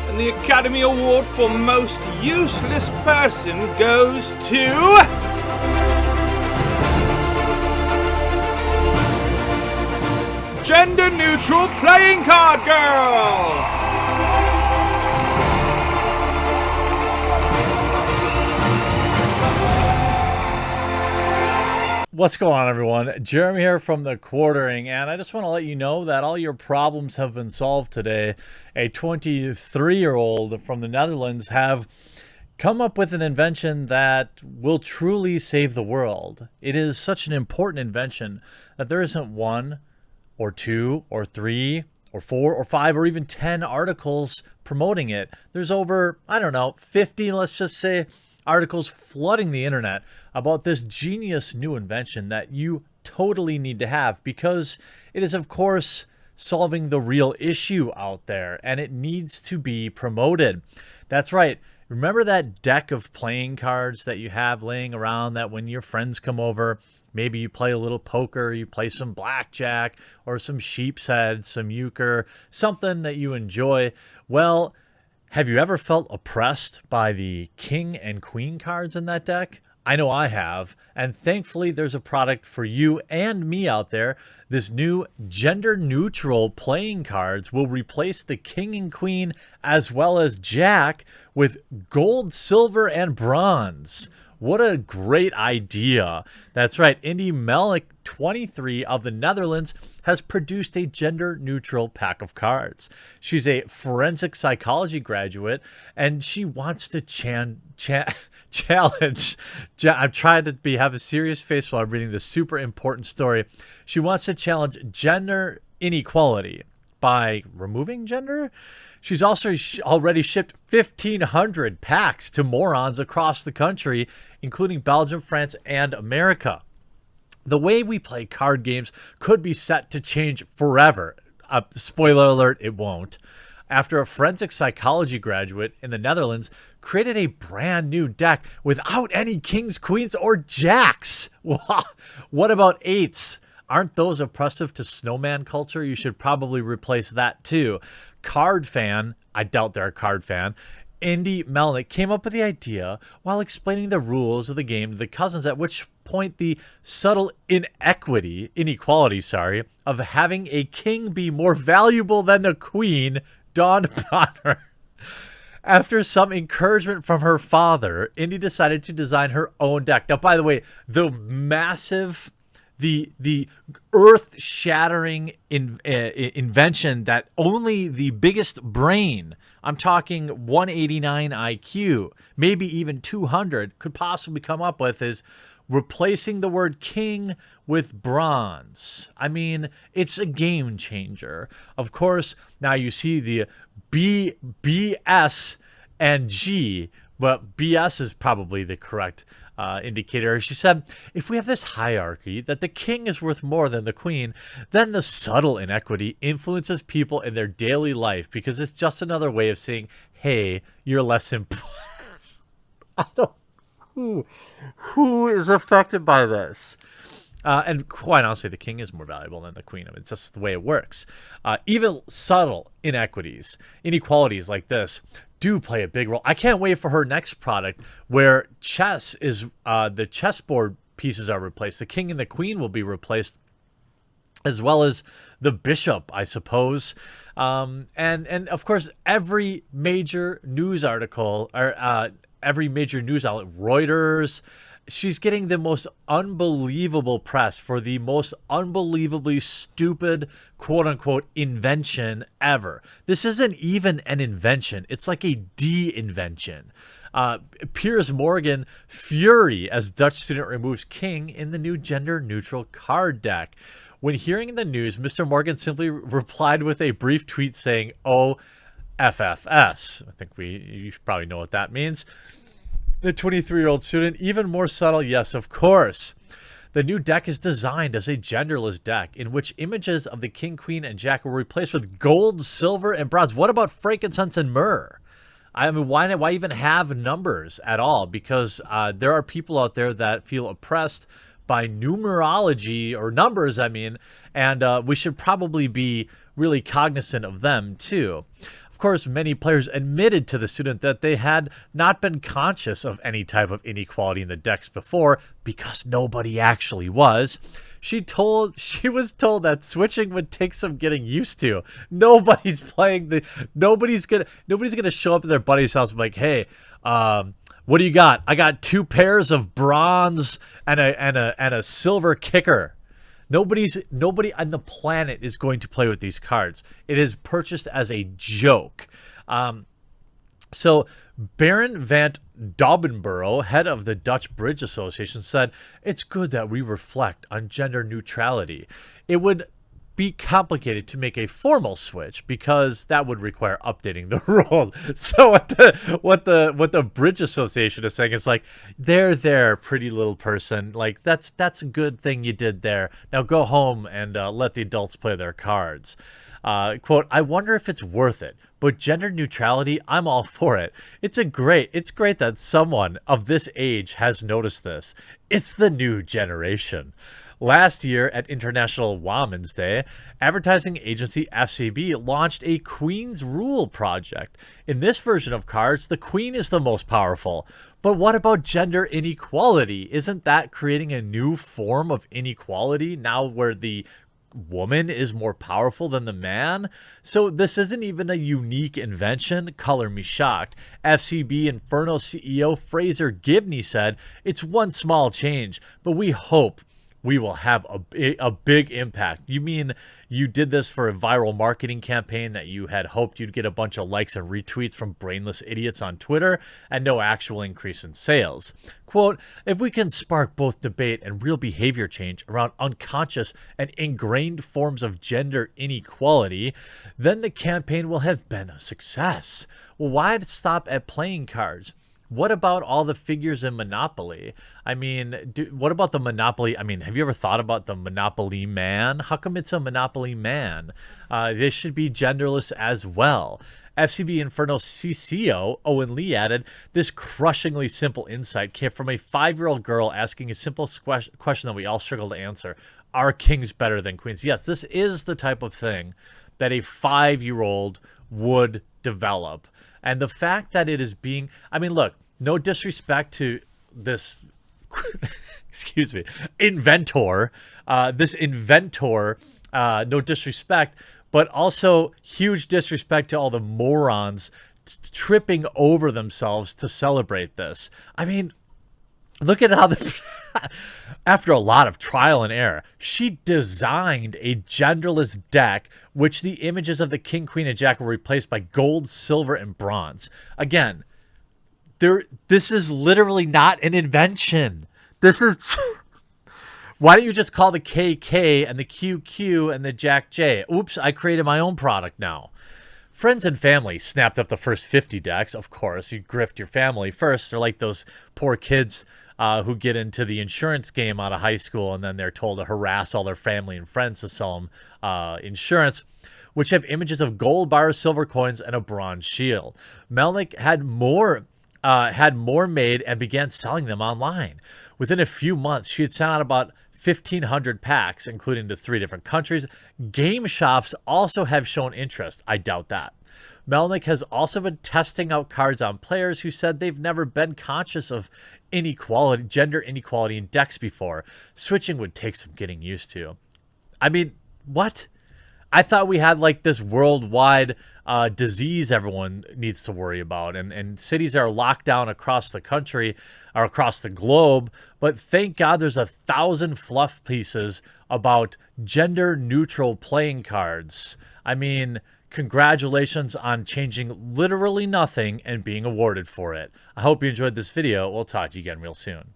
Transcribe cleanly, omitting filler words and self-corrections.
And the Academy Award for Most Useless Person goes to... Gender Neutral Playing Card Girl! What's going on, everyone? Jeremy here from The Quartering, and I just want to let you know that all your problems have been solved today. A 23-year-old from the Netherlands have come up with an invention that will truly save the world. It is such an important invention that there isn't one or two or three or four or five or even 10 articles promoting it. There's over, I don't know, 50, let's just say, articles flooding the internet about this genius new invention that you totally need to have, because it is, of course, solving the real issue out there, and it needs to be promoted. That's right. Remember that deck of playing cards that you have laying around that when your friends come over, maybe you play a little poker, you play some blackjack or some sheep's head, some euchre, something that you enjoy? Well, have you ever felt oppressed by the king and queen cards in that deck? I know I have, and thankfully there's a product for you and me out there. This new gender-neutral playing cards will replace the king and queen as well as jack with gold, silver, and bronze. What a great idea. That's right. Indy Melnick, 23, of the Netherlands, has produced a gender-neutral pack of cards. She's a forensic psychology graduate, and she wants to challenge. I'm trying to have a serious face while I'm reading this super important story. She wants to challenge gender inequality by removing gender. She's also already shipped 1,500 packs to morons across the country, including Belgium, France, and America. The way we play card games could be set to change forever. Spoiler alert, it won't. After a forensic psychology graduate in the Netherlands created a brand new deck without any kings, queens, or jacks. What about eights? Aren't those oppressive to snowman culture? You should probably replace that too. Card fan, I doubt they're a card fan, Indy Melnick came up with the idea while explaining the rules of the game to the cousins, at which point the subtle inequality, of having a king be more valuable than a queen dawned upon her. After some encouragement from her father, Indy decided to design her own deck. Now, by the way, the massive... The earth-shattering invention that only the biggest brain, I'm talking 189 IQ, maybe even 200, could possibly come up with, is replacing the word king with bronze. I mean, it's a game changer. Of course, now you see the B, S, and G, but BS is probably the correct indicator. She said, if we have this hierarchy that the king is worth more than the queen, then the subtle inequity influences people in their daily life, because it's just another way of saying, hey, you're less important. I don't, who is affected by this? And quite honestly, the king is more valuable than the queen. I mean, it's just the way it works. Even subtle inequities, inequalities like this, do play a big role. I can't wait for her next product where chess is the chessboard pieces are replaced. The king and the queen will be replaced, as well as the bishop, I suppose. And of course, every major news article or every major news outlet, Reuters, she's getting the most unbelievable press for the most unbelievably stupid, quote-unquote, invention ever. This isn't even an invention. It's like a de-invention. Piers Morgan, fury as Dutch student removes king in the new gender-neutral card deck. When hearing the news, Mr. Morgan simply replied with a brief tweet saying, "Oh, FFS." I think you should probably know what that means. The 23-year-old student, even more subtle, yes, of course. The new deck is designed as a genderless deck in which images of the king, queen, and jack were replaced with gold, silver, and bronze. What about frankincense and myrrh? I mean, why even have numbers at all? Because there are people out there that feel oppressed by numerology, or numbers, I mean, and we should probably be really cognizant of them too. Of course, many players admitted to the student that they had not been conscious of any type of inequality in the decks before because nobody actually was. She was told that switching would take some getting used to. Nobody's gonna show up at their buddy's house and be like, hey, what do you got? I got 2 pairs of bronze and a silver kicker. Nobody on the planet is going to play with these cards. It is purchased as a joke. So Baron van Dobbenborough, head of the Dutch Bridge Association, said, it's good that we reflect on gender neutrality. It would be complicated to make a formal switch because that would require updating the rules. So what the Bridge Association is saying is like, there, pretty little person. Like that's a good thing you did there. Now go home and let the adults play their cards. Quote, I wonder if it's worth it, but gender neutrality, I'm all for it. It's great that someone of this age has noticed this. It's the new generation. Last year at International Women's Day, advertising agency FCB launched a Queen's Rule project. In this version of cards, the Queen is the most powerful. But what about gender inequality? Isn't that creating a new form of inequality now where the woman is more powerful than the man? So this isn't even a unique invention. Color me shocked. FCB Inferno CEO Fraser Gibney said, it's one small change, but we hope we will have a big impact. You mean you did this for a viral marketing campaign that you had hoped you'd get a bunch of likes and retweets from brainless idiots on Twitter and no actual increase in sales? Quote, if we can spark both debate and real behavior change around unconscious and ingrained forms of gender inequality, then the campaign will have been a success. Well, why stop at playing cards? What about all the figures in Monopoly? I mean, what about the Monopoly? I mean, have you ever thought about the Monopoly man? How come it's a Monopoly man? They should be genderless as well. FCB Inferno CCO Owen Lee added, this crushingly simple insight came from a 5-year-old girl asking a simple question that we all struggle to answer. Are kings better than queens? Yes, this is the type of thing that a 5-year-old would develop. And the fact that it is being, I mean, look, no disrespect to this, excuse me, inventor, no disrespect, but also huge disrespect to all the morons tripping over themselves to celebrate this. I mean, look at how after a lot of trial and error, she designed a genderless deck, which the images of the king, queen, and jack were replaced by gold, silver, and bronze. Again, this is literally not an invention. This is... Why don't you just call the KK and the QQ and the Jack J? Oops, I created my own product now. Friends and family snapped up the first 50 decks. Of course, you grift your family first. They're like those poor kids who get into the insurance game out of high school and then they're told to harass all their family and friends to sell them insurance, which have images of gold bars, silver coins, and a bronze shield. Melnick had more made and began selling them online. Within a few months, she had sent out about 1,500 packs, including to 3 different countries. Game shops also have shown interest. I doubt that. Melnick has also been testing out cards on players who said they've never been conscious of inequality, gender inequality in decks before. Switching would take some getting used to. I mean, what? I thought we had like this worldwide disease everyone needs to worry about, and cities are locked down across the country or across the globe. But thank God there's 1,000 fluff pieces about gender neutral playing cards. I mean, congratulations on changing literally nothing and being awarded for it. I hope you enjoyed this video. We'll talk to you again real soon.